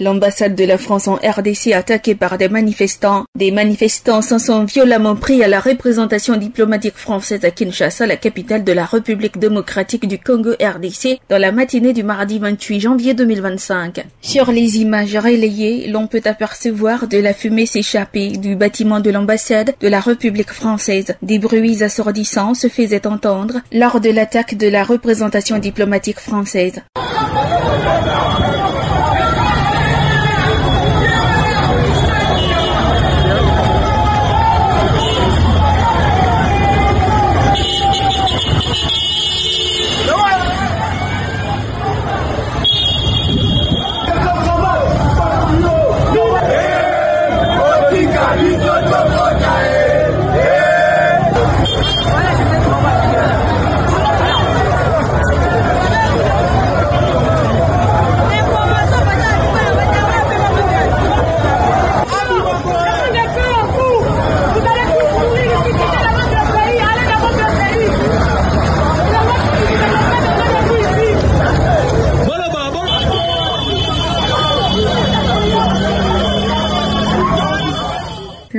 L'ambassade de la France en RDC attaquée par des manifestants. Des manifestants s'en sont violemment pris à la représentation diplomatique française à Kinshasa, la capitale de la République démocratique du Congo RDC, dans la matinée du mardi 28 janvier 2025. Sur les images relayées, l'on peut apercevoir de la fumée s'échapper du bâtiment de l'ambassade de la République française. Des bruits assourdissants se faisaient entendre lors de l'attaque de la représentation diplomatique française.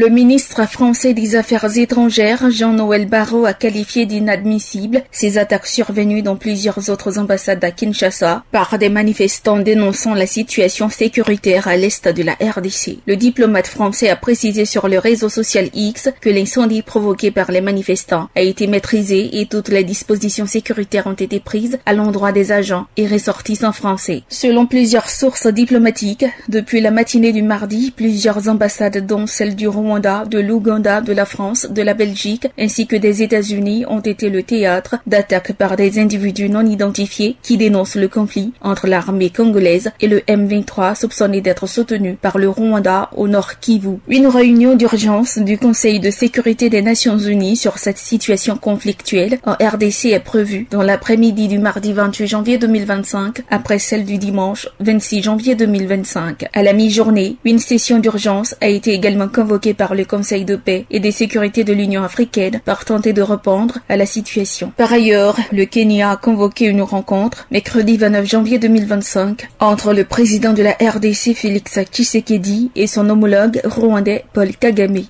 Le ministre français des Affaires étrangères, Jean-Noël Barrot, a qualifié d'inadmissibles ces attaques survenues dans plusieurs autres ambassades à Kinshasa par des manifestants dénonçant la situation sécuritaire à l'est de la RDC. Le diplomate français a précisé sur le réseau social X que l'incendie provoqué par les manifestants a été maîtrisé et toutes les dispositions sécuritaires ont été prises à l'endroit des agents et ressortissants français. Selon plusieurs sources diplomatiques, depuis la matinée du mardi, plusieurs ambassades dont celle du Rwanda, de l'Ouganda, de la France, de la Belgique ainsi que des États-Unis ont été le théâtre d'attaques par des individus non identifiés qui dénoncent le conflit entre l'armée congolaise et le M23 soupçonné d'être soutenu par le Rwanda au nord Kivu. Une réunion d'urgence du Conseil de sécurité des Nations Unies sur cette situation conflictuelle en RDC est prévue dans l'après-midi du mardi 28 janvier 2025 après celle du dimanche 26 janvier 2025. À la mi-journée, une session d'urgence a été également convoquée par le Conseil de paix et des sécurités de l'Union africaine pour tenter de répondre à la situation. Par ailleurs, le Kenya a convoqué une rencontre mercredi 29 janvier 2025 entre le président de la RDC Félix Tshisekedi et son homologue rwandais Paul Kagame.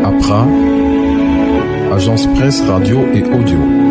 APRA, Agence Presse Radio et Audio.